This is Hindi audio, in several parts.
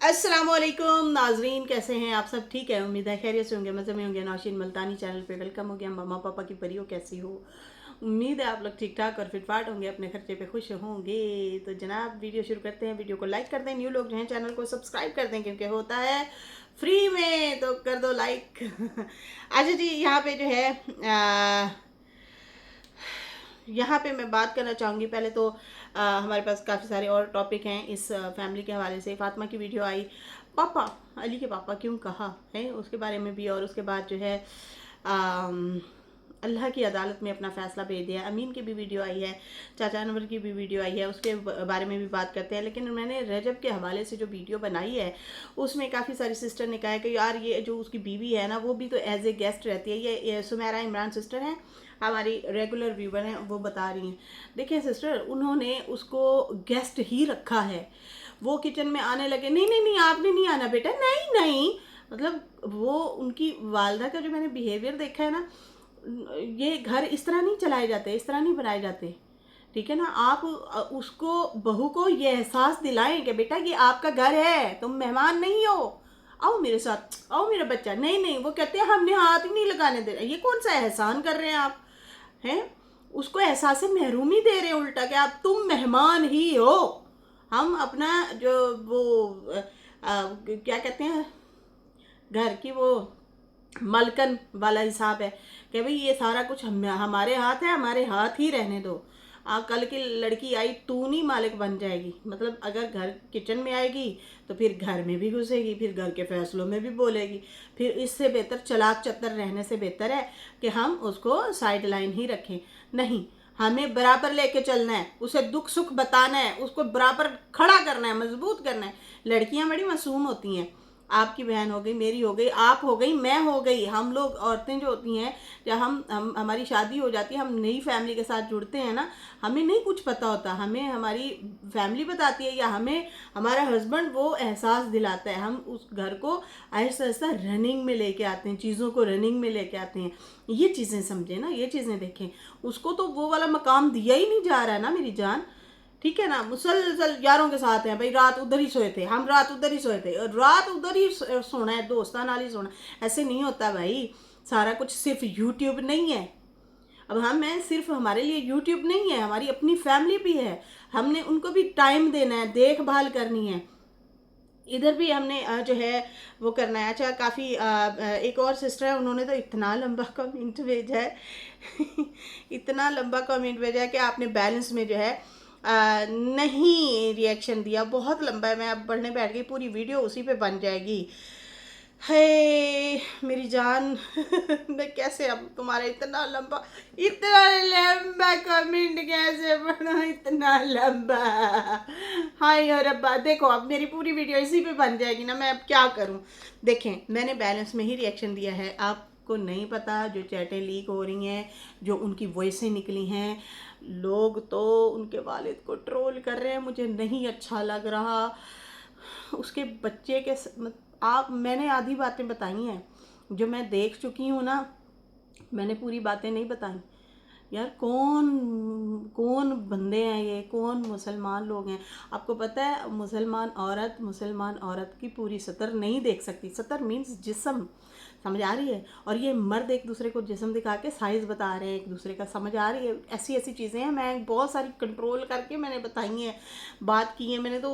अस्सलामुअलैकुम नाजरीन, कैसे हैं आप सब? ठीक है, उम्मीद है खैरियत से होंगे, मज़े में होंगे। नौशीन मुल्तानी चैनल पे वेलकम हो गया। मम्मा पापा की परियों, कैसी हो? उम्मीद है आप लोग ठीक ठाक और फिटफाट होंगे, अपने खर्चे पे खुश होंगे। तो जनाब वीडियो शुरू करते हैं। वीडियो को लाइक कर दें, न्यू लोग जो हैं चैनल को सब्सक्राइब कर दें क्योंकि होता है फ्री में, तो कर दो लाइक। अच्छा जी, यहाँ पे जो है यहाँ पे मैं बात करना चाहूँगी। पहले तो हमारे पास काफ़ी सारे और टॉपिक हैं इस फैमिली के हवाले से। फातिमा की वीडियो आई, पापा, अली के पापा क्यों कहा है, उसके बारे में भी। और उसके बाद जो है अम, अल्लाह की अदालत में अपना फ़ैसला भेज दिया। अमीन की भी वीडियो आई है, चाचा अनवर की भी वीडियो आई है, उसके बारे में भी बात करते हैं। लेकिन मैंने रजब के हवाले से जो वीडियो बनाई है उसमें काफ़ी सारी सिस्टर ने कहा है कि यार ये जो उसकी बीवी है ना, वो भी तो एज ए गेस्ट रहती है। ये सुमेरा इमरान सिस्टर हैं, हमारी रेगुलर व्यूवर हैं, वो बता रही हैं। देखिए सिस्टर, उन्होंने उसको गेस्ट ही रखा है। वो किचन में आने लगे, नहीं नहीं नहीं आपने नहीं आना बेटा, नहीं नहीं। मतलब वो उनकी वालदा का जो मैंने बिहेवियर देखा है ना, ये घर इस तरह नहीं चलाए जाते, इस तरह नहीं बनाए जाते। ठीक है ना, आप उसको, बहू को ये एहसास दिलाएं कि बेटा ये आपका घर है, तुम मेहमान नहीं हो, आओ मेरे साथ, आओ मेरा बच्चा। नहीं नहीं, वो कहते हैं हमने हाथ ही नहीं लगाने दे रहे। ये कौन सा एहसान कर रहे हैं आप? हैं, उसको एहसास महरूमी दे रहे हैं उल्टा, कि आप तुम मेहमान ही हो। हम अपना जो वो क्या कहते हैं, घर की वो मलकन वाला हिसाब है कि भाई ये सारा कुछ हमारे हाथ है, हमारे हाथ ही रहने दो। कल की लड़की आई तू नहीं मालिक बन जाएगी। मतलब अगर घर किचन में आएगी तो फिर घर में भी घुसेगी, फिर घर के फैसलों में भी बोलेगी। फिर इससे बेहतर चलाक चत्तर रहने से बेहतर है कि हम उसको साइड लाइन ही रखें। नहीं, हमें बराबर लेके चलना है, उसे दुख सुख बताना है, उसको बराबर खड़ा करना है, मजबूत करना है। लड़कियां बड़ी मासूम होती हैं। आपकी बहन हो गई, मेरी हो गई, आप हो गई, मैं हो गई। हम लोग औरतें जो होती हैं, जब हम हमारी शादी हो जाती है, हम नई फैमिली के साथ जुड़ते हैं ना, हमें नहीं कुछ पता होता, हमें हमारी फैमिली बताती है या हमें हमारा हस्बैंड वो एहसास दिलाता है। हम उस घर को आहिस्ता आहिस्ता रनिंग में लेके आते हैं, चीज़ों को रनिंग में लेके आते हैं। ये चीज़ें समझे ना, ये चीज़ें देखें। उसको तो वो वाला मकाम दिया ही नहीं जा रहा है ना मेरी जान। ठीक है ना, मुसलसल यारों के साथ हैं भाई, रात उधर ही सोए थे, हम रात उधर ही सोए थे, और रात उधर ही सोना है, दोस्तान नाल ही सोना। ऐसे नहीं होता भाई। सारा कुछ सिर्फ यूट्यूब नहीं है। अब हम हैं, सिर्फ हमारे लिए यूट्यूब नहीं है, हमारी अपनी फैमिली भी है। हमने उनको भी टाइम देना है, देखभाल करनी है। इधर भी हमने जो है वो करना है। अच्छा, काफ़ी एक और सिस्टर है, उन्होंने तो इतना लंबा कमेंट भेजा है। इतना लंबा कमेंट भेजा है कि आपने बैलेंस में जो है नहीं रिएक्शन दिया। बहुत लंबा है, मैं अब पढ़ने बैठ गई, पूरी वीडियो उसी पे बन जाएगी। हे मेरी जान। मैं कैसे अब तुम्हारा इतना लंबा कमेंट कैसे पढ़ा, इतना लंबा। हाय और रब्बा, देखो अब मेरी पूरी वीडियो इसी पे बन जाएगी ना, मैं अब क्या करूं। देखें, मैंने बैलेंस में ही रिएक्शन दिया है। आपको नहीं पता जो चैटें लीक हो रही हैं, जो उनकी वॉइसें निकली हैं, लोग तो उनके वालिद को ट्रोल कर रहे हैं, मुझे नहीं अच्छा लग रहा। उसके बच्चे के आप, मैंने आधी बातें बताई हैं जो मैं देख चुकी हूँ ना, मैंने पूरी बातें नहीं बताई। यार कौन कौन बंदे हैं ये, कौन मुसलमान लोग हैं? आपको पता है, मुसलमान औरत की पूरी सतर नहीं देख सकती। सतर मीन्स जिस्म, समझ आ रही है? और ये मर्द एक दूसरे को जिस्म दिखा के साइज़ बता रहे हैं एक दूसरे का, समझ आ रही है? ऐसी ऐसी चीज़ें हैं, मैं बहुत सारी कंट्रोल करके मैंने बताई हैं, बात की है मैंने, तो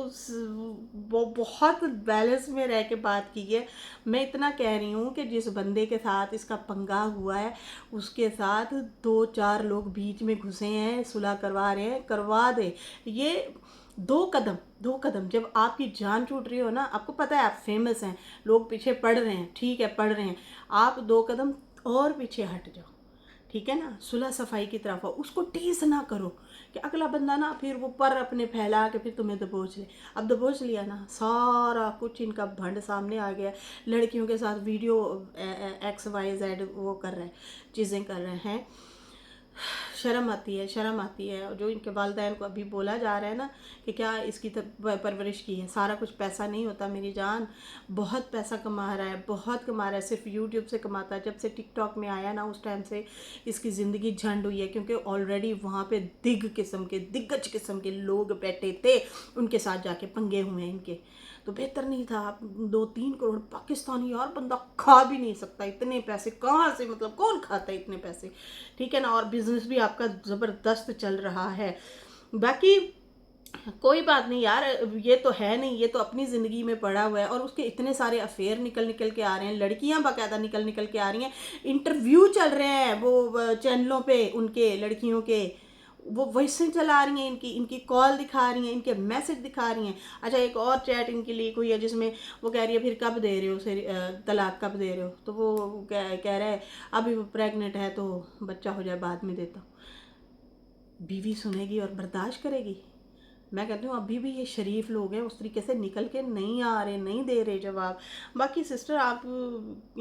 वो बहुत बैलेंस में रह के बात की है। मैं इतना कह रही हूँ कि जिस बंदे के साथ इसका पंगा हुआ है, उसके साथ दो चार लोग बीच में घुसे हैं, सुलह करवा रहे हैं, करवा दे। ये दो कदम जब आपकी जान छूट रही हो ना, आपको पता है आप फेमस हैं, लोग पीछे पड़ रहे हैं, ठीक है पड़ रहे हैं, आप दो कदम और पीछे हट जाओ। ठीक है ना, सुलह सफाई की तरफ हो, उसको टीस ना करो कि अगला बंदा ना फिर वो पर अपने फैला के फिर तुम्हें दबोच ले। अब दबोच लिया ना, सारा कुछ इनका भंड सामने आ गया। लड़कियों के साथ वीडियो XYZ वो कर रहे हैं, चीज़ें कर रहे हैं। शर्म आती है, शर्म आती है। और जो इनके वालिदैन को अभी बोला जा रहा है ना कि क्या इसकी परवरिश की है, सारा कुछ पैसा नहीं होता मेरी जान। बहुत पैसा कमा रहा है, बहुत कमा रहा है, सिर्फ यूट्यूब से कमाता है। जब से टिकटॉक में आया ना, उस टाइम से इसकी ज़िंदगी झंड हुई है, क्योंकि ऑलरेडी वहाँ पे दिग्गज किस्म के लोग बैठे थे, उनके साथ जाके पंगे हुए हैं इनके। तो बेहतर नहीं था? आप 2-3 करोड़ पाकिस्तानी यार बंदा खा भी नहीं सकता, इतने पैसे कहाँ से, मतलब कौन खाता है इतने पैसे, ठीक है ना? और बिजनेस भी आपका ज़बरदस्त चल रहा है। बाकी कोई बात नहीं यार, ये तो है नहीं, ये तो अपनी ज़िंदगी में पड़ा हुआ है और उसके इतने सारे अफेयर निकल निकल के आ रहे हैं, लड़कियां बाकायदा निकल निकल के आ रही हैं, इंटरव्यू चल रहे हैं वो चैनलों पे उनके लड़कियों के, वो वैसे चला रही हैं, इनकी इनकी कॉल दिखा रही हैं, इनके मैसेज दिखा रही हैं। अच्छा, एक और चैट इनकी लीक हुई है जिसमें वो कह रही है फिर कब दे रहे हो उसे तलाक कब दे रहे हो, तो वो कह रहा है अभी वो प्रेग्नेंट है तो बच्चा हो जाए बाद में देता हूँ। बीवी सुनेगी और बर्दाश्त करेगी? मैं कहती हूँ अभी भी ये शरीफ लोग हैं, उस तरीके से निकल के नहीं आ रहे, नहीं दे रहे जवाब। बाकी सिस्टर आप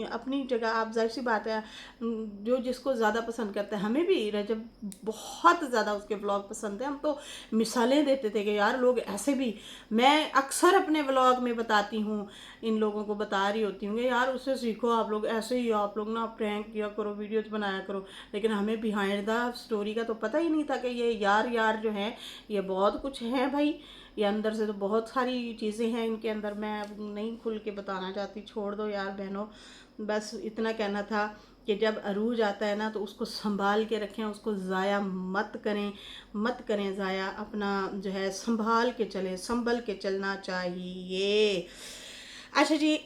अपनी जगह, आप जाहिर सी बात है जो जिसको ज़्यादा पसंद करता है, हमें भी रजब बहुत ज़्यादा उसके व्लॉग पसंद है, हम तो मिसालें देते थे कि यार लोग ऐसे भी, मैं अक्सर अपने व्लॉग में बताती हूँ, इन लोगों को बता रही होती हूँ कि यार उससे सीखो, आप लोग ऐसे ही, आप लोग ना प्रैंक किया करो, वीडियोज़ बनाया करो। लेकिन हमें बिहाइंड द स्टोरी का तो पता ही नहीं था कि ये यार जो है ये बहुत कुछ है भाई, ये अंदर से तो बहुत सारी चीज़ें हैं इनके अंदर, मैं अब नहीं खुल के बताना चाहती, छोड़ दो यार बहनों। बस इतना कहना था कि जब अरूज आता है ना तो उसको संभाल के रखें, उसको ज़ाया मत करें ज़ाया, अपना जो है संभाल के चलें, संभल के चलना चाहिए। अच्छा जी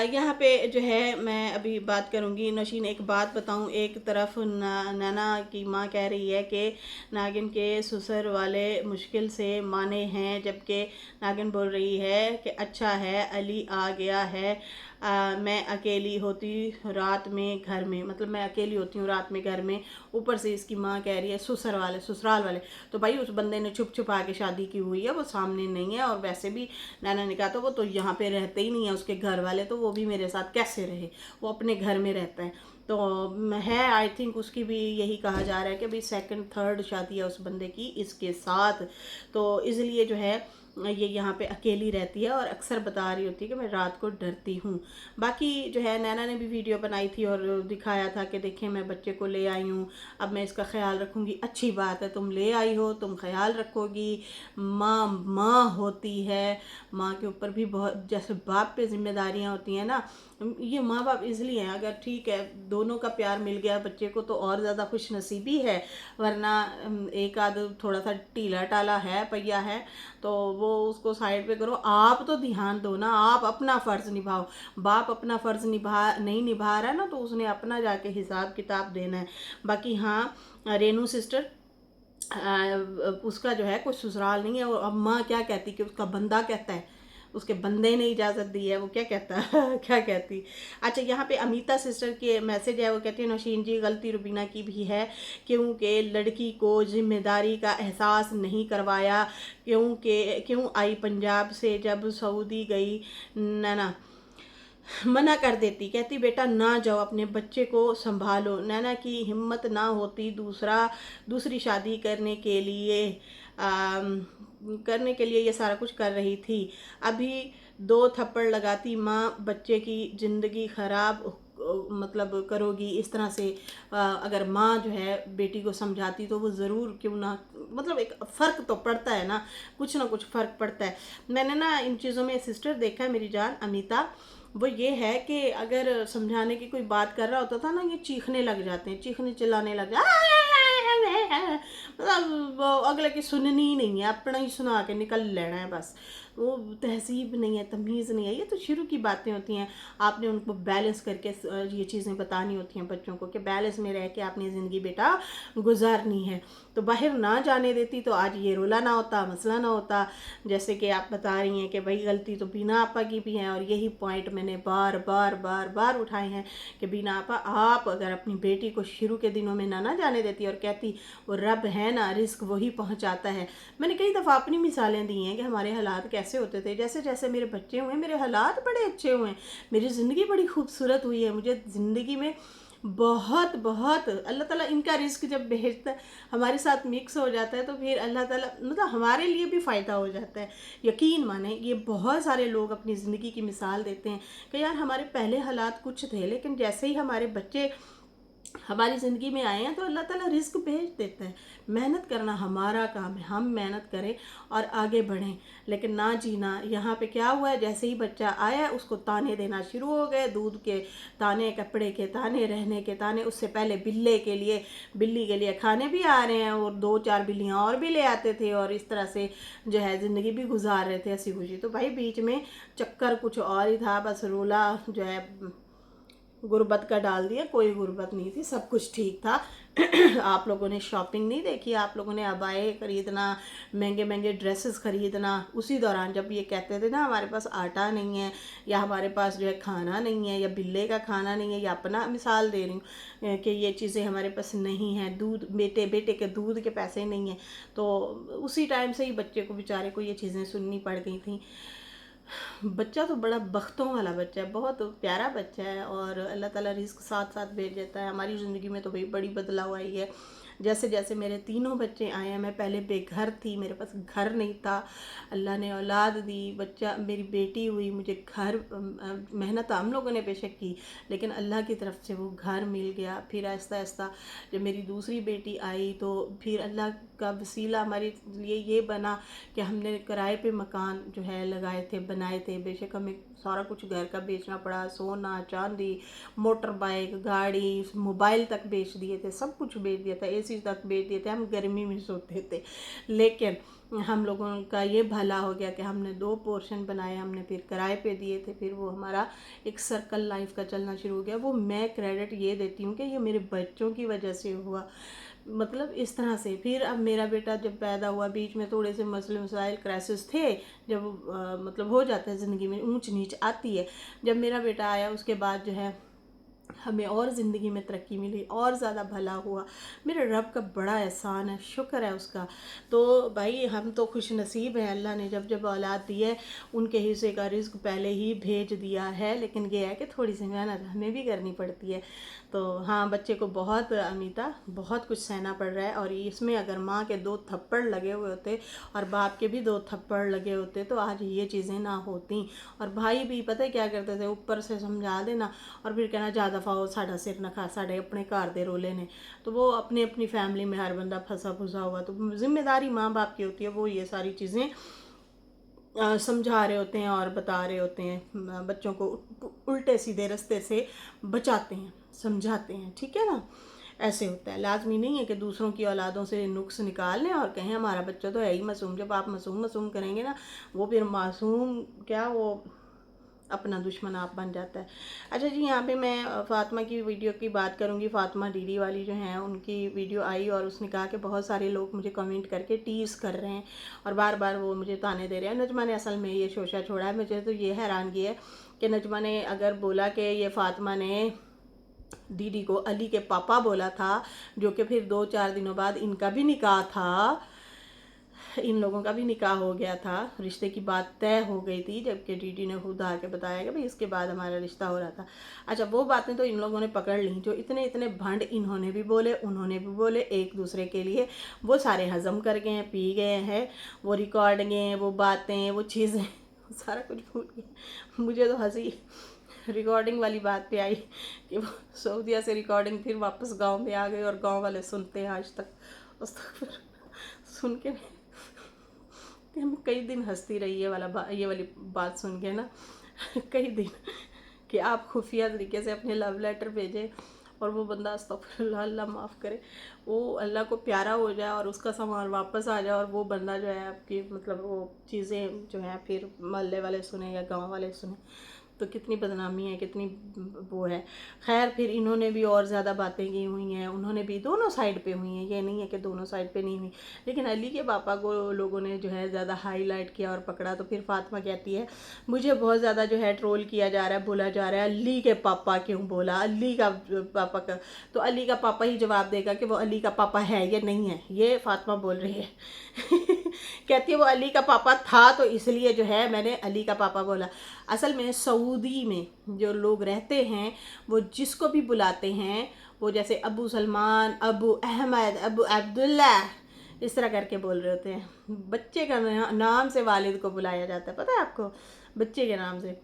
यहाँ पे जो है मैं अभी बात करूँगी नौशीन, एक बात बताऊँ, एक तरफ नैना की माँ कह रही है कि नागिन के ससुर वाले मुश्किल से माने हैं, जबकि नागिन बोल रही है कि अच्छा है अली आ गया है, मैं अकेली होती रात में घर में, मतलब मैं अकेली होती हूँ रात में घर में। ऊपर से इसकी माँ कह रही है ससुराल वाले, तो भाई उस बंदे ने छुप छुपा के शादी की हुई है, वो सामने नहीं है, और वैसे भी नैना ने कहा तो वो तो यहाँ पे रहते ही नहीं है उसके घर वाले, तो वो भी मेरे साथ कैसे रहे, वो अपने घर में रहता है। तो है आई थिंक उसकी भी यही कहा जा रहा है कि भाई सेकंड थर्ड शादी है उस बंदे की इसके साथ, तो इसलिए जो है ये यहाँ पे अकेली रहती है और अक्सर बता रही होती है कि मैं रात को डरती हूँ। बाकी जो है नैना ने भी वीडियो बनाई थी और दिखाया था कि देखें मैं बच्चे को ले आई हूँ, अब मैं इसका ख्याल रखूँगी। अच्छी बात है, तुम ले आई हो, तुम ख्याल रखोगी, माँ होती है, माँ के ऊपर भी बहुत, जैसे बाप पे जिम्मेदारियाँ होती हैं ना, ये माँ बाप इसलिए हैं, अगर ठीक है दोनों का प्यार मिल गया बच्चे को तो और ज़्यादा खुश नसीबी है, वरना एक आध थोड़ा सा टीला टाला है पहिया है तो वो उसको साइड पे करो, आप तो ध्यान दो ना, आप अपना फ़र्ज़ निभाओ। बाप अपना फ़र्ज़ नहीं निभा रहा है ना, तो उसने अपना जाके हिसाब किताब देना है। बाकी हाँ रेनू सिस्टर, उसका जो है कोई ससुराल नहीं है, और अब माँ क्या कहती कि उसका बंदा कहता है, उसके बंदे ने इजाज़त दी है, वो क्या कहता है क्या कहती। अच्छा यहाँ पे अमीता सिस्टर के मैसेज है, वो कहती है नौशीन जी गलती रुबीना की भी है, क्योंकि लड़की को जिम्मेदारी का एहसास नहीं करवाया, क्यों आई पंजाब से, जब सऊदी गई नैना मना कर देती, कहती बेटा ना जाओ, अपने बच्चे को संभालो। नैना की हिम्मत ना होती दूसरी शादी करने के लिए ये सारा कुछ कर रही थी, अभी 2 थप्पड़ लगाती, माँ बच्चे की ज़िंदगी ख़राब मतलब करोगी इस तरह से। अगर माँ जो है बेटी को समझाती तो वो ज़रूर, क्यों ना, मतलब एक फ़र्क तो पड़ता है ना, कुछ फ़र्क पड़ता है। मैंने ना इन चीज़ों में सिस्टर देखा है मेरी जान अनीता, वो ये है कि अगर समझाने की कोई बात कर रहा होता था ना, ये चीखने लग जाते हैं, चीखने चिल्लाने लग जाते, मतलब वो अगले की सुननी ही नहीं है, अपना ही सुना के निकल लेना है बस। वो तहजीब नहीं है, तमीज़ नहीं है, ये तो शुरू की बातें होती हैं। आपने उनको बैलेंस करके ये चीज़ें बतानी होती हैं बच्चों को कि बैलेंस में रह के आपने ज़िंदगी बेटा गुजारनी है। तो बाहर ना जाने देती तो आज ये रोला ना होता, मसला ना होता। जैसे कि आप बता रही हैं कि भाई गलती तो बीना आपा की भी है, और यही पॉइंट मैंने बार बार उठाए हैं कि बीना आपा आप अगर अपनी बेटी को शुरू के दिनों में ना जाने देती और कहती वो रब है ना, रिस्क वही पहुंचाता है। मैंने कई दफ़ा अपनी मिसालें दी हैं कि हमारे हालात कैसे होते थे, जैसे जैसे मेरे बच्चे हुए मेरे हालात बड़े अच्छे हुए हैं, मेरी ज़िंदगी बड़ी खूबसूरत हुई है, मुझे ज़िंदगी में बहुत अल्लाह ताला इनका रिस्क जब भेजता है हमारे साथ मिक्स हो जाता है तो फिर अल्लाह ताला मतलब हमारे लिए भी फ़ायदा हो जाता है। यकीन माने ये बहुत सारे लोग अपनी ज़िंदगी की मिसाल देते हैं कि यार हमारे पहले हालात कुछ थे, लेकिन जैसे ही हमारे बच्चे हमारी ज़िंदगी में आए हैं तो अल्लाह ताला रिस्क भेज देता है। मेहनत करना हमारा काम है, हम मेहनत करें और आगे बढ़ें, लेकिन ना जीना। यहाँ पे क्या हुआ है, जैसे ही बच्चा आया उसको ताने देना शुरू हो गए, दूध के ताने, कपड़े के ताने, रहने के ताने। उससे पहले बिल्ली के लिए खाने भी आ रहे हैं, और 2-4 बिल्लियाँ और भी ले आते थे, और इस तरह से जो है ज़िंदगी भी गुजार रहे थे हंसी खुशी। तो भाई बीच में चक्कर कुछ और ही था, बस रोला जो है गुर्बत का डाल दिया। कोई गुर्बत नहीं थी, सब कुछ ठीक था। आप लोगों ने शॉपिंग नहीं देखी, आप लोगों ने अबाए खरीदना, महंगे महंगे ड्रेसेस खरीदना, उसी दौरान जब ये कहते थे ना हमारे पास आटा नहीं है, या हमारे पास जो है खाना नहीं है, या बिल्ले का खाना नहीं है, या अपना मिसाल दे रही हूँ कि ये चीज़ें हमारे पास नहीं हैं, दूध बेटे के दूध के पैसे नहीं हैं, तो उसी टाइम से ही बच्चे को, बेचारे को, ये चीज़ें सुननी पड़ गई थी। बच्चा तो बड़ा बख्तों वाला बच्चा है, बहुत प्यारा बच्चा है, और अल्लाह ताला रिस्क साथ साथ भेज देता है। हमारी ज़िंदगी में तो भाई बड़ी बदलाव आई है। जैसे जैसे मेरे तीनों बच्चे आए हैं, मैं पहले बेघर थी, मेरे पास घर नहीं था, अल्लाह ने औलाद दी, बच्चा, मेरी बेटी हुई, मुझे घर, मेहनत हम लोगों ने बेशक की, लेकिन अल्लाह की तरफ से वो घर मिल गया। फिर आहिस्ता आहिस्ता जब मेरी दूसरी बेटी आई तो फिर अल्लाह का वसीला हमारे लिए ये बना कि हमने किराए पे मकान जो है लगाए थे, बनाए थे। बेशक हमें सारा कुछ घर का बेचना पड़ा, सोना चांदी, मोटर बाइक, गाड़ी, मोबाइल तक बेच दिए थे, सब कुछ बेच दिया था, एसी तक बेच दिए थे, हम गर्मी में सोते थे। लेकिन हम लोगों का ये भला हो गया कि हमने 2 पोर्शन बनाए, हमने फिर किराए पे दिए थे, फिर वो हमारा एक सर्कल लाइफ का चलना शुरू हो गया। वो मैं क्रेडिट ये देती हूँ कि ये मेरे बच्चों की वजह से हुआ, मतलब इस तरह से। फिर अब मेरा बेटा जब पैदा हुआ, बीच में थोड़े से मसले मसाइल क्राइसिस थे, जब मतलब हो जाता है ज़िंदगी में, ऊंच नीच आती है। जब मेरा बेटा आया उसके बाद जो है हमें और ज़िंदगी में तरक्की मिली, और ज़्यादा भला हुआ। मेरे रब का बड़ा एहसान है, शुक्र है उसका। तो भाई हम तो खुश नसीब हैं, अल्लाह ने जब जब औलाद दी है उनके हिस्से का रिस्क पहले ही भेज दिया है। लेकिन ये है कि थोड़ी सी मेहनत हमें भी करनी पड़ती है। तो हाँ, बच्चे को बहुत, अमीता, बहुत कुछ सहना पड़ रहा है। और इसमें अगर माँ के 2 थप्पड़ लगे हुए होते और बाप के भी 2 थप्पड़ लगे होते तो आज ये चीज़ें ना होती। और भाई भी पता है क्या करते थे, ऊपर से समझा देना और फिर कहना जा दफा हो, साडा सिर न खा, साडे अपने घर दे रोले ने। तो वो अपनी अपनी फैमिली में हर बंदा फंसा फुसा हुआ, तो जिम्मेदारी माँ बाप की होती है, वो ये सारी चीज़ें समझा रहे होते हैं और बता रहे होते हैं, बच्चों को उल्टे सीधे रास्ते से बचाते हैं, समझाते हैं, ठीक है ना। ऐसे होता है, लाजमी नहीं है कि दूसरों की औलादों से नुक्स निकाल लें और कहें हमारा बच्चा तो है ही मासूम। जब आप मासूम मासूम करेंगे ना, वो फिर मासूम क्या, वो अपना दुश्मन आप बन जाता है। अच्छा जी, यहाँ पे मैं फ़ातिमा की वीडियो की बात करूँगी। फ़ातिमा डीडी वाली जो हैं उनकी वीडियो आई और उसने कहा कि बहुत सारे लोग मुझे कमेंट करके टीज़ कर रहे हैं और बार बार वो मुझे ताने दे रहे हैं। नजमा ने असल में ये शोशा छोड़ा है। मुझे तो ये हैरानगी है कि नजमा ने अगर बोला कि ये फ़ातिमा ने दीदी को अली के पापा बोला था, जो कि फिर 2-4 दिनों बाद इनका भी निकाह था, इन लोगों का भी निकाह हो गया था, रिश्ते की बात तय हो गई थी, जबकि डीडी ने खुद आके बताया कि भाई इसके बाद हमारा रिश्ता हो रहा था। अच्छा, वो बातें तो इन लोगों ने पकड़ ली, जो इतने इतने भंड इन्होंने भी बोले, उन्होंने भी बोले एक दूसरे के लिए, वो सारे हजम कर गए हैं, पी गए हैं, वो रिकॉर्डिंगें, वो बातें, वो चीज़ें सारा कुछ भूल गए। मुझे तो हंसी रिकॉर्डिंग वाली बात पे आई कि वो सऊदीया से रिकॉर्डिंग फिर वापस गांव में आ गई और गांव वाले सुनते हैं आज तक। उस तक फिर सुन के हम कई दिन हंसती रही ये वाली बात सुन के ना कई दिन, कि आप खुफिया तरीके से अपने लव लेटर भेजें और वो बंदा अस्तगफिरुल्लाह, अल्लाह माफ़ करे, वो अल्लाह को प्यारा हो जाए और उसका सामान वापस आ जाए और वो बंदा जो है आपकी, मतलब वो चीज़ें जो है फिर मोहल्ले वाले सुने या गांव वाले सुने, तो कितनी बदनामी है, कितनी वो है। खैर, फिर इन्होंने भी और ज़्यादा बातें की हुई हैं, उन्होंने भी दोनों साइड पे हुई हैं, ये नहीं है कि दोनों साइड पे नहीं हुई। लेकिन अली के पापा को लोगों ने जो है ज़्यादा हाईलाइट किया और पकड़ा। तो फिर फातिमा कहती है मुझे बहुत ज़्यादा जो है ट्रोल किया जा रहा है, बोला जा रहा है अली के पापा क्यों बोला, अली का पापा का, तो अली का पापा ही जवाब देगा कि वो अली का पापा है या नहीं है, ये फातिमा बोल रही है। कहती है वो अली का पापा था तो इसलिए जो है मैंने अली का पापा बोला। असल में सऊदी में जो लोग रहते हैं वो जिसको भी बुलाते हैं, वो जैसे अबू सलमान, अबू अहमद, अबू अब्दुल्ला, इस तरह करके बोल रहे होते हैं। बच्चे का नाम से वालिद को बुलाया जाता है, पता है आपको, बच्चे के नाम से।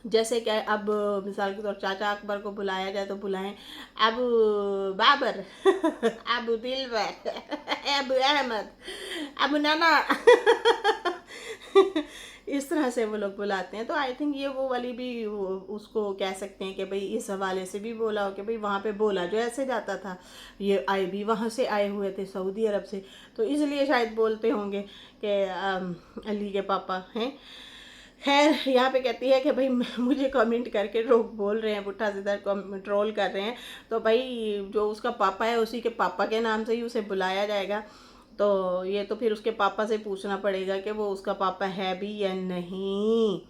जैसे कि अब मिसाल के तौर चाचा अकबर को बुलाया जाए तो बुलाएं अबू बाबर, अबू दिलबर, अबू अहमद, अबू नाना। इस तरह से वो लोग बुलाते हैं। तो आई थिंक ये वो वाली भी उसको कह सकते हैं कि भाई इस हवाले से भी बोला हो कि भाई वहाँ पे बोला जो ऐसे जाता था, ये आए भी वहाँ से आए हुए थे सऊदी अरब से, तो इसलिए शायद बोलते होंगे कि अली के पापा हैं। खैर यहाँ पे कहती है कि भाई मुझे कमेंट करके लोग बोल रहे हैं, पुट्ठा सीधा ट्रोल कर रहे हैं, तो भाई जो उसका पापा है उसी के पापा के नाम से ही उसे बुलाया जाएगा। तो ये तो फिर उसके पापा से पूछना पड़ेगा कि वो उसका पापा है भी या नहीं।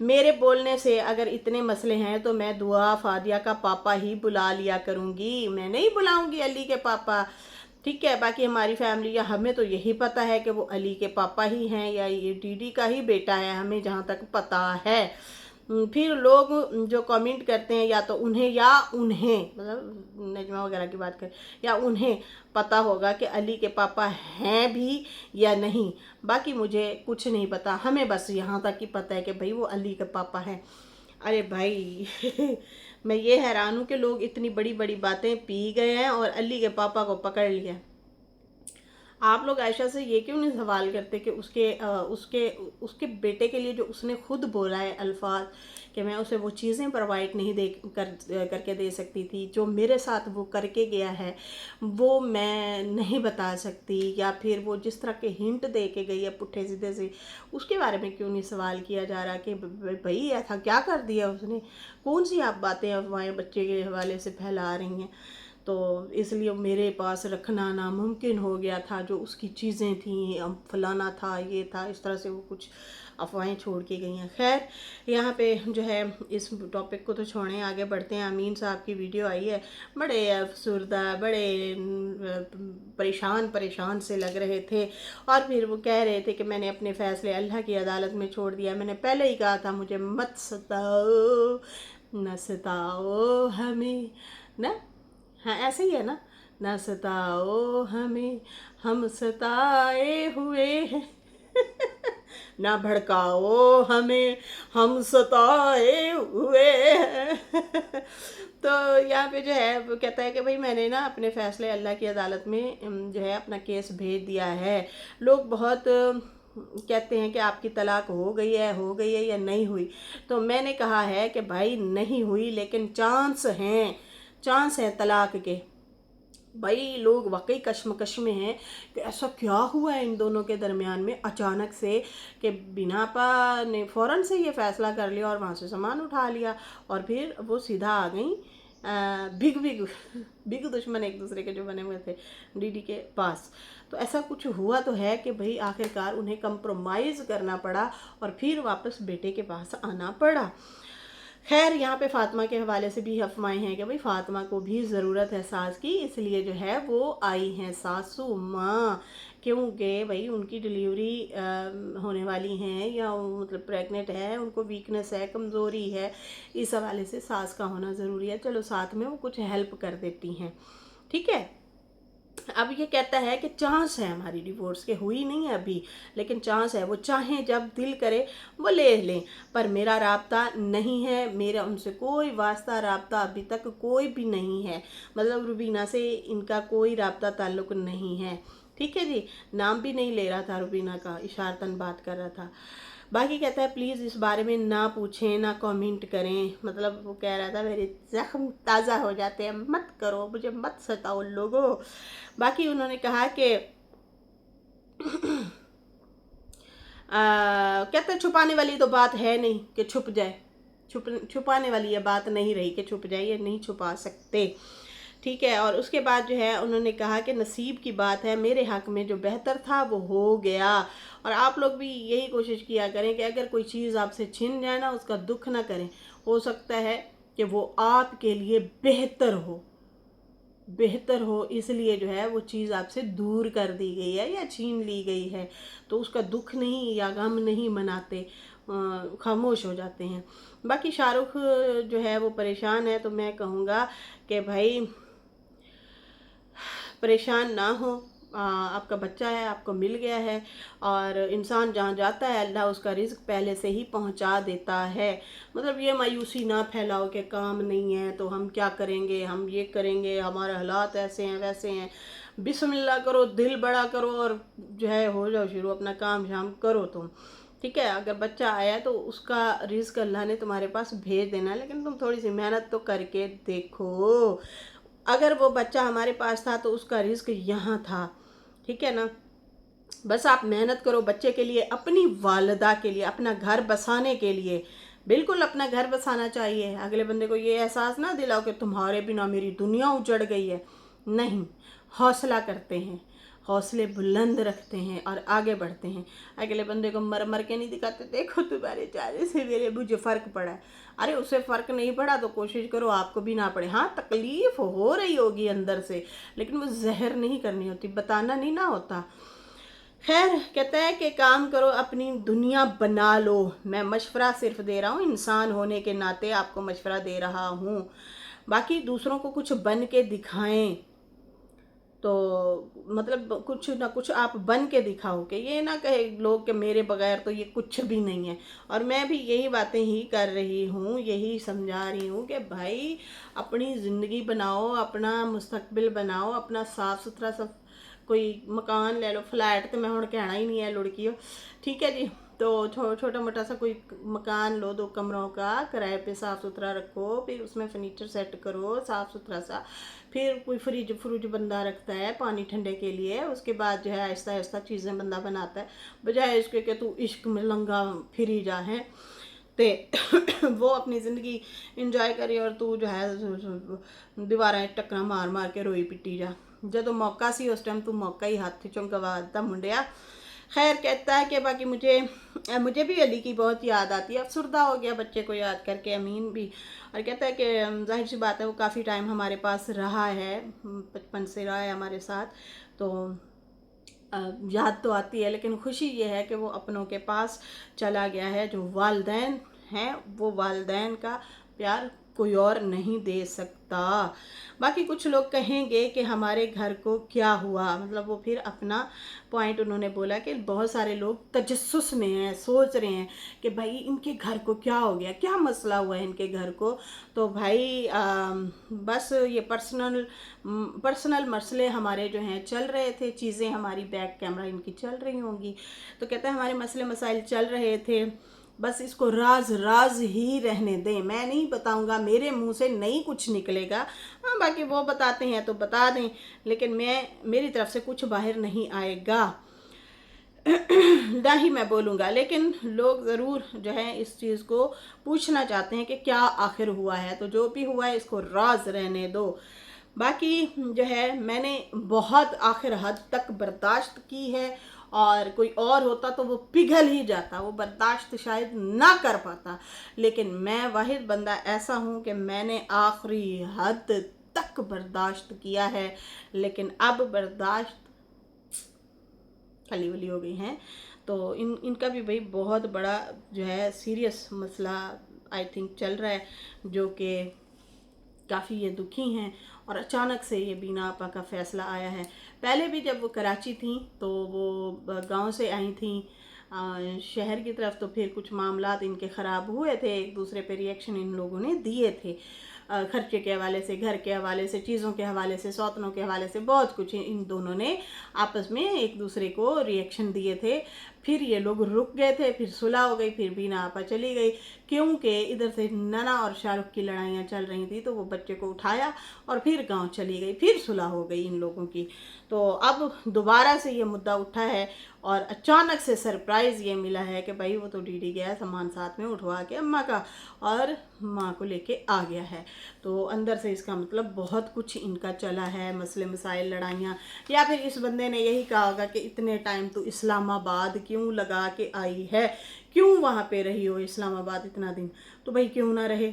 मेरे बोलने से अगर इतने मसले हैं तो मैं दुआ फादिया का पापा ही बुला लिया करूँगी, मैं नहीं बुलाऊंगी अली के पापा। ठीक है, बाकी हमारी फैमिली या हमें तो यही पता है कि वो अली के पापा ही हैं या ये डीडी का ही बेटा है, हमें जहाँ तक पता है। फिर लोग जो कमेंट करते हैं या उन्हें मतलब नजमा वगैरह की बात करें, या उन्हें पता होगा कि अली के पापा हैं भी या नहीं। बाकी मुझे कुछ नहीं पता, हमें बस यहाँ तक ही पता है कि भाई वो अली के पापा हैं। अरे भाई मैं ये हैरान हूँ कि लोग इतनी बड़ी बड़ी बातें पी गए हैं और अली के पापा को पकड़ लिया। आप लोग आयशा से ये क्यों नहीं सवाल करते कि उसके उसके बेटे के लिए जो उसने खुद बोला है अल्फाज कि मैं उसे वो चीज़ें प्रोवाइड नहीं करके दे सकती थी जो मेरे साथ वो करके गया है, वो मैं नहीं बता सकती, या फिर वो जिस तरह के हिंट दे के गई है पुट्ठे सीधे से, उसके बारे में क्यों नहीं सवाल किया जा रहा कि भाई ऐसा क्या कर दिया उसने, कौन सी आप बातें अफवाहें बच्चे के हवाले से फैला रही हैं। तो इसलिए मेरे पास रखना नामुमकिन हो गया था, जो उसकी चीज़ें थी, फलाना था, ये था, इस तरह से वो कुछ अफवाहें छोड़ के गई हैं। खैर यहाँ पे जो है इस टॉपिक को तो छोड़ें, आगे बढ़ते हैं। अमीन साहब की वीडियो आई है, बड़े अफसरदा, बड़े परेशान परेशान से लग रहे थे, और फिर वो कह रहे थे कि मैंने अपने फ़ैसले अल्लाह की अदालत में छोड़ दिया, मैंने पहले ही कहा था मुझे मत सताओ, न सताओ हमें, ना, हाँ ऐसे ही है ना, ना सताओ हमें हम सताए हुए हैं, ना भड़काओ हमें हम सताए हुए हैं। तो यहाँ पे जो है वो कहता है कि भाई मैंने ना अपने फ़ैसले अल्लाह की अदालत में जो है अपना केस भेज दिया है। लोग बहुत कहते हैं कि आपकी तलाक हो गई है या नहीं हुई, तो मैंने कहा है कि भाई नहीं हुई, लेकिन चांस हैं तलाक के। भाई लोग वाकई कश्मकश में हैं कि ऐसा क्या हुआ है इन दोनों के दरमियान में अचानक से, कि बिनापा ने फ़ौरन से ये फ़ैसला कर लिया और वहाँ से सामान उठा लिया, और फिर वो सीधा आ गई बिग बिग बिग दुश्मन एक दूसरे के जो बने हुए थे डीडी के पास। तो ऐसा कुछ हुआ तो है कि भाई आखिरकार उन्हें कंप्रोमाइज़ करना पड़ा और फिर वापस बेटे के पास आना पड़ा। खैर यहाँ पे फातिमा के हवाले से भी अफवाहें हैं कि भाई फातिमा को भी ज़रूरत है सास की, इसलिए जो है वो आई हैं सासू माँ, क्योंकि भाई उनकी डिलीवरी होने वाली हैं, या मतलब प्रेग्नेंट है, उनको वीकनेस है, कमज़ोरी है, इस हवाले से सास का होना ज़रूरी है। चलो साथ में वो कुछ हेल्प कर देती हैं, ठीक है। अब ये कहता है कि चांस है हमारी डिवोर्स के, हुई नहीं है अभी, लेकिन चांस है, वो चाहें जब दिल करे वो ले लें, पर मेरा राब्ता नहीं है, मेरा उनसे कोई वास्ता राब्ता अभी तक कोई भी नहीं है, मतलब रुबीना से इनका कोई राब्ता ताल्लुक़ नहीं है, ठीक है जी। नाम भी नहीं ले रहा था रुबीना का, इशारतन बात कर रहा था। बाकी कहता है प्लीज़ इस बारे में ना पूछें, ना कमेंट करें, मतलब वो कह रहा था मेरे ज़ख्म ताज़ा हो जाते हैं, मत करो, मुझे मत सताओ लोगों। बाकी उन्होंने कहा कि कहते हैं छुपाने वाली तो बात है नहीं कि छुप जाए, छुपाने वाली ये बात नहीं रही कि छुप जाए, ये नहीं छुपा सकते, ठीक है। और उसके बाद जो है उन्होंने कहा कि नसीब की बात है, मेरे हक़ में जो बेहतर था वो हो गया, और आप लोग भी यही कोशिश किया करें कि अगर कोई चीज़ आपसे छिन जाए ना, उसका दुख ना करें, हो सकता है कि वो आपके लिए बेहतर हो, इसलिए जो है वो चीज़ आपसे दूर कर दी गई है या छीन ली गई है, तो उसका दुख नहीं या गम नहीं मनाते, खामोश हो जाते हैं। बाकी शाहरुख जो है वो परेशान है, तो मैं कहूँगा कि भाई परेशान ना हो, आपका बच्चा है, आपको मिल गया है, और इंसान जहाँ जाता है अल्लाह उसका रिज़्क पहले से ही पहुँचा देता है। मतलब ये मायूसी ना फैलाओ कि काम नहीं है तो हम क्या करेंगे, हम ये करेंगे, हमारे हालात ऐसे हैं वैसे हैं। बिस्मिल्लाह करो, दिल बड़ा करो, और जो है हो जाओ शुरू, अपना काम शाम करो तुम। ठीक है, अगर बच्चा आया तो उसका रिज़्क अल्लाह ने तुम्हारे पास भेज देना है, लेकिन तुम थोड़ी सी मेहनत तो करके देखो। अगर वो बच्चा हमारे पास था तो उसका रिज़्क यहाँ था। ठीक है ना, बस आप मेहनत करो बच्चे के लिए, अपनी वालदा के लिए, अपना घर बसाने के लिए। बिल्कुल अपना घर बसाना चाहिए। अगले बंदे को ये एहसास ना दिलाओ कि तुम्हारे बिना मेरी दुनिया उजड़ गई है। नहीं, हौसला करते हैं, हौसले बुलंद रखते हैं और आगे बढ़ते हैं। अगले बंदे को मर मर के नहीं दिखाते, देखो तुम्हारे चेहरे से मेरे मुझे फ़र्क पड़ा है। अरे उसे फ़र्क नहीं पड़ा तो कोशिश करो आपको भी ना पड़े। हाँ, तकलीफ़ हो रही होगी अंदर से, लेकिन वो जहर नहीं करनी होती, बताना नहीं ना होता। खैर, कहता है कि काम करो, अपनी दुनिया बना लो। मैं मशवरा सिर्फ दे रहा हूँ, इंसान होने के नाते आपको मशवरा दे रहा हूँ। बाकी दूसरों को कुछ बन के दिखाएं, तो मतलब कुछ ना कुछ आप बन के दिखाओ, कि ये ना कहे लोग कि मेरे बगैर तो ये कुछ भी नहीं है। और मैं भी यही बातें ही कर रही हूँ, यही समझा रही हूँ कि भाई अपनी ज़िंदगी बनाओ, अपना मुस्तकबिल बनाओ, अपना साफ़ सुथरा सब, कोई मकान ले लो, फ्लैट तो मैं हुण कहना ही नहीं है लुड़कियो। ठीक है जी, तो छोटा मोटा सा कोई मकान लो, 2 कमरों का, किराए पे साफ़ सुथरा रखो, फिर उसमें फर्नीचर सेट करो साफ़ सुथरा सा। फिर कोई फ्रिज फ्रूज बंदा रखता है पानी ठंडे के लिए, उसके बाद जो है आहिस्ता आहिस्ता चीज़ें बंदा बनाता है, बजाय इसके कि तू इश्क में लंगा फिरी जा है ते वो अपनी ज़िंदगी इंजॉय करे और तू जो है दीवारें टक्कर मार मार के रोई पिटी जा। जो मौका सी उस टाइम तू मौका ही हाथ चों गवा दिता मुंडिया। खैर, कहता है कि बाकी मुझे भी अली की बहुत याद आती है, अफसरदा हो गया बच्चे को याद करके, अमीन भी। और कहता है कि जाहिर सी बात है वो काफ़ी टाइम हमारे पास रहा है, बचपन से रहा है हमारे साथ, तो याद तो आती है, लेकिन खुशी ये है कि वो अपनों के पास चला गया है। जो वालदैन हैं वो वालदैन का प्यार कोई और नहीं दे सकता। बाकी कुछ लोग कहेंगे कि हमारे घर को क्या हुआ, मतलब वो फिर अपना पॉइंट उन्होंने बोला कि बहुत सारे लोग तजस्सुस में हैं, सोच रहे हैं कि भाई इनके घर को क्या हो गया, क्या मसला हुआ है इनके घर को। तो भाई बस ये पर्सनल मसले हमारे जो हैं चल रहे थे, चीज़ें हमारी बैक कैमरा इनकी चल रही होंगी। तो कहता है हमारे मसले मसाइल चल रहे थे, बस इसको राज राज ही रहने दें, मैं नहीं बताऊंगा, मेरे मुंह से नहीं कुछ निकलेगा। हाँ, बाकी वो बताते हैं तो बता दें, लेकिन मेरी तरफ से कुछ बाहर नहीं आएगा ना ही मैं बोलूँगा। लेकिन लोग ज़रूर जो है इस चीज़ को पूछना चाहते हैं कि क्या आखिर हुआ है, तो जो भी हुआ है इसको राज रहने दो। बाकी जो है मैंने बहुत आखिर हद तक बर्दाश्त की है, और कोई और होता तो वो पिघल ही जाता, वो बर्दाश्त शायद ना कर पाता, लेकिन मैं वाहिद बंदा ऐसा हूँ कि मैंने आखिरी हद तक बर्दाश्त किया है। लेकिन अब बर्दाश्त खली वली हो गई हैं, तो इनका भी भाई बहुत बड़ा जो है सीरियस मसला आई थिंक चल रहा है, जो कि काफ़ी ये दुखी हैं। और अचानक से ये बीना आपा का फ़ैसला आया है। पहले भी जब वो कराची थी तो वो गांव से आई थी शहर की तरफ, तो फिर कुछ मामलात इनके ख़राब हुए थे, एक दूसरे पे रिएक्शन इन लोगों ने दिए थे, खर्चे के हवाले से, घर के हवाले से, चीज़ों के हवाले से, सौतनों के हवाले से, बहुत कुछ इन दोनों ने आपस में एक दूसरे को रिएक्शन दिए थे। फिर ये लोग रुक गए थे, फिर सुलह हो गई, फिर बीना आपा चली गई, क्योंकि इधर से नना और शाहरुख की लड़ाइयाँ चल रही थी, तो वो बच्चे को उठाया और फिर गांव चली गई, फिर सुलह हो गई इन लोगों की। तो अब दोबारा से ये मुद्दा उठा है, और अचानक से सरप्राइज़ ये मिला है कि भाई वो तो डीडी गया सामान साथ में उठवा के अम्मा का, और माँ को लेके आ गया है। तो अंदर से इसका मतलब बहुत कुछ इनका चला है, मसले मसाइल, लड़ाइयाँ। या फिर इस बंदे ने यही कहा होगा कि इतने टाइम तो इस्लामाबाद क्यों लगा के आई है, क्यों वहाँ पे रही हो इस्लामाबाद इतना दिन, तो भाई क्यों ना रहे।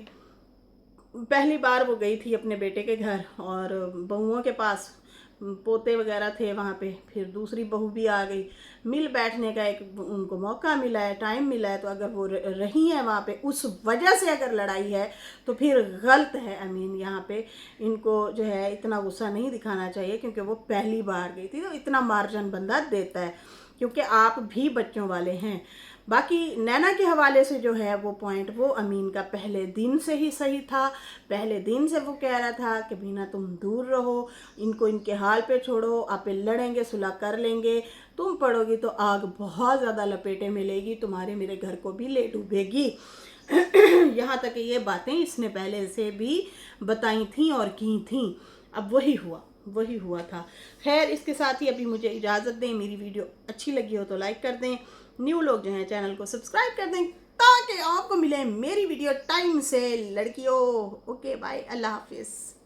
पहली बार वो गई थी अपने बेटे के घर और बहुओं के पास, पोते वगैरह थे वहाँ पे, फिर दूसरी बहू भी आ गई, मिल बैठने का एक उनको मौका मिला है, टाइम मिला है, तो अगर वो रही हैं वहाँ पे उस वजह से अगर लड़ाई है तो फिर गलत है। आई मीन यहाँ पे इनको जो है इतना गुस्सा नहीं दिखाना चाहिए, क्योंकि वो पहली बार गई थी, तो इतना मार्जिन बंदा देता है, क्योंकि आप भी बच्चों वाले हैं। बाकी नैना के हवाले से जो है वो पॉइंट, वो अमीन का पहले दिन से ही सही था। पहले दिन से वो कह रहा था कि बीना तुम दूर रहो, इनको इनके हाल पे छोड़ो, आप लड़ेंगे सुलह कर लेंगे, तुम पढ़ोगी तो आग बहुत ज़्यादा लपेटे मिलेगी, तुम्हारे मेरे घर को भी ले डूबेगी। यहाँ तक ये बातें इसने पहले से भी बताई थी और की थी। अब वही हुआ था। खैर, इसके साथ ही अभी मुझे इजाज़त दें। मेरी वीडियो अच्छी लगी हो तो लाइक कर दें, न्यू लोग जो हैं चैनल को सब्सक्राइब कर दें, ताकि आपको मिले मेरी वीडियो टाइम से लड़कियों। ओके बाय, अल्लाह हाफिज़।